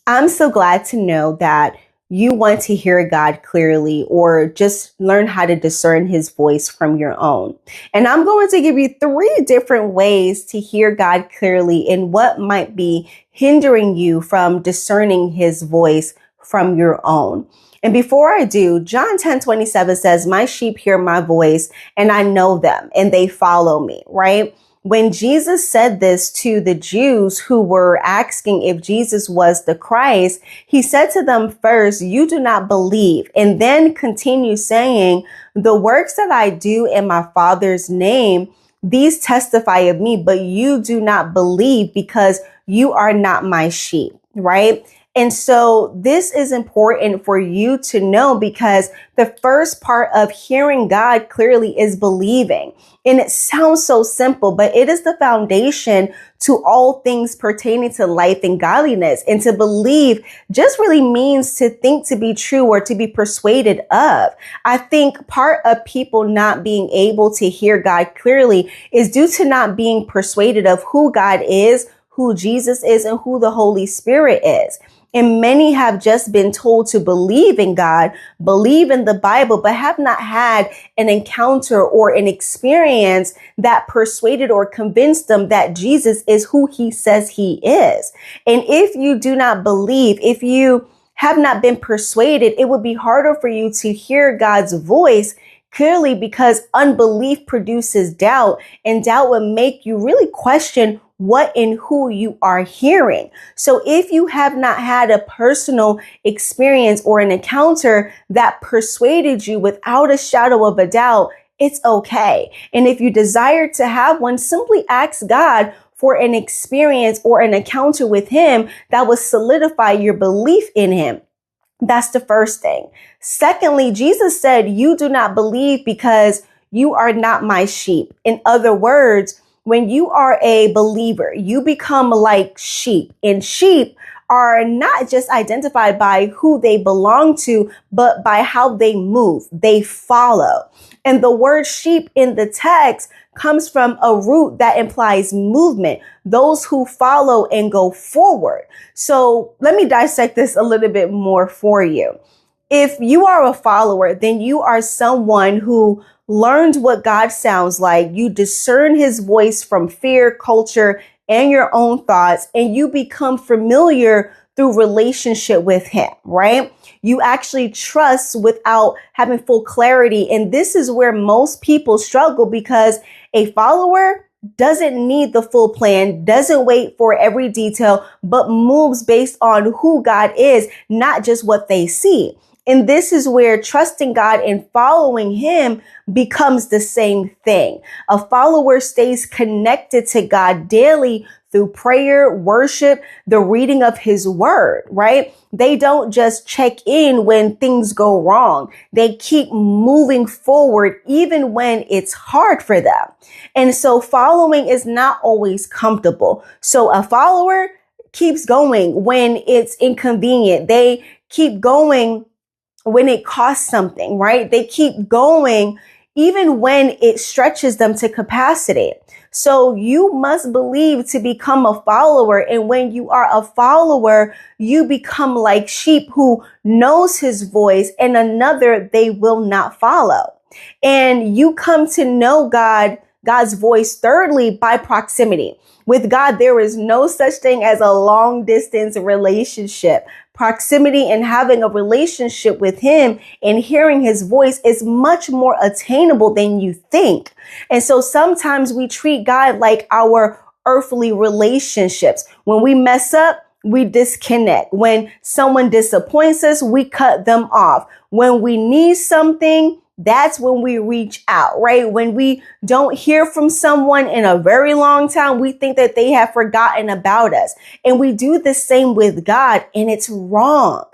I'm so glad to know that you want to hear God clearly or just learn how to discern his voice from your own. And I'm going to give you 3 different ways to hear God clearly and what might be hindering you from discerning his voice from your own. And before I do, John 10:27 says, my sheep hear my voice and I know them and they follow me, right? When Jesus said this to the Jews who were asking if Jesus was the Christ, he said to them first, you do not believe, and then continue saying, the works that I do in my Father's name, these testify of me, but you do not believe because you are not my sheep, right? And so this is important for you to know because the first part of hearing God clearly is believing. And it sounds so simple, but it is the foundation to all things pertaining to life and godliness. And to believe just really means to think to be true or to be persuaded of. I think part of people not being able to hear God clearly is due to not being persuaded of who God is, who Jesus is, and who the Holy Spirit is. And many have just been told to believe in God, believe in the Bible, but have not had an encounter or an experience that persuaded or convinced them that Jesus is who he says he is. And if you do not believe, if you have not been persuaded, it would be harder for you to hear God's voice clearly because unbelief produces doubt, and doubt would make you really question what and who you are hearing. So if you have not had a personal experience or an encounter that persuaded you without a shadow of a doubt, it's okay. And if you desire to have one, simply ask God for an experience or an encounter with him that will solidify your belief in him. That's the first thing. Secondly, Jesus said, you do not believe because you are not my sheep. In other words, when you are a believer, you become like sheep, and sheep are not just identified by who they belong to, but by how they move. They follow. And the word sheep in the text comes from a root that implies movement, those who follow and go forward. So let me dissect this a little bit more for you. If you are a follower, then you are someone who learned what God sounds like. You discern his voice from fear, culture, and your own thoughts, and you become familiar through relationship with him, right? You actually trust without having full clarity. And this is where most people struggle because a follower doesn't need the full plan, doesn't wait for every detail, but moves based on who God is, not just what they see. And this is where trusting God and following him becomes the same thing. A follower stays connected to God daily through prayer, worship, the reading of his word, right? They don't just check in when things go wrong. They keep moving forward even when it's hard for them. And so following is not always comfortable. So a follower keeps going when it's inconvenient. They keep going when it costs something, right? They keep going even when it stretches them to capacity. So you must believe to become a follower. And when you are a follower, you become like sheep who knows his voice and another they will not follow. And you come to know God's voice thirdly by proximity. With God, there is no such thing as a long distance relationship. Proximity and having a relationship with him and hearing his voice is much more attainable than you think. And so sometimes we treat God like our earthly relationships. When we mess up, we disconnect. When someone disappoints us, we cut them off. When we need something, that's when we reach out, right? When we don't hear from someone in a very long time, we think that they have forgotten about us. And we do the same with God, and it's wrong.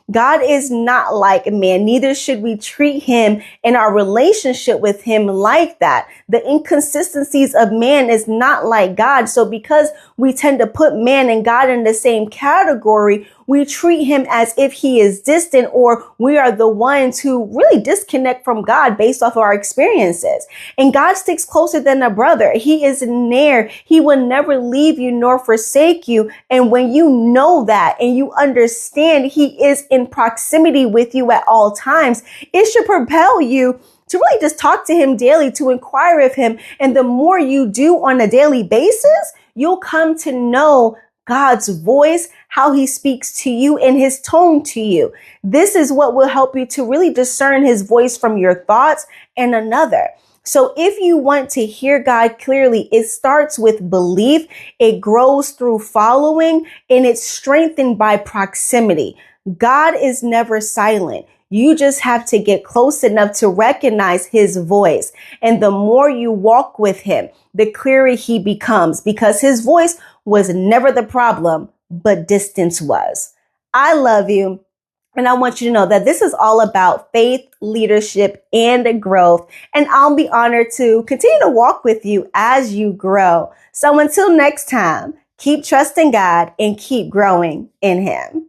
God is not like man, neither should we treat him in our relationship with him like that. The inconsistencies of man is not like God. So because we tend to put man and God in the same category, we treat him as if he is distant, or we are the ones who really disconnect from God based off of our experiences. And God sticks closer than a brother. He is near. He will never leave you nor forsake you. And when you know that and you understand he is in proximity with you at all times, it should propel you to really just talk to him daily, to inquire of him. And the more you do on a daily basis, you'll come to know God's voice, how he speaks to you, and his tone to you. This is what will help you to really discern his voice from your thoughts and another. So if you want to hear God clearly, it starts with belief, it grows through following, and it's strengthened by proximity. God is never silent. You just have to get close enough to recognize his voice. And the more you walk with him, the clearer he becomes, because his voice was never the problem, but distance was. I love you. And I want you to know that this is all about faith, leadership, and growth. And I'll be honored to continue to walk with you as you grow. So until next time, keep trusting God and keep growing in him.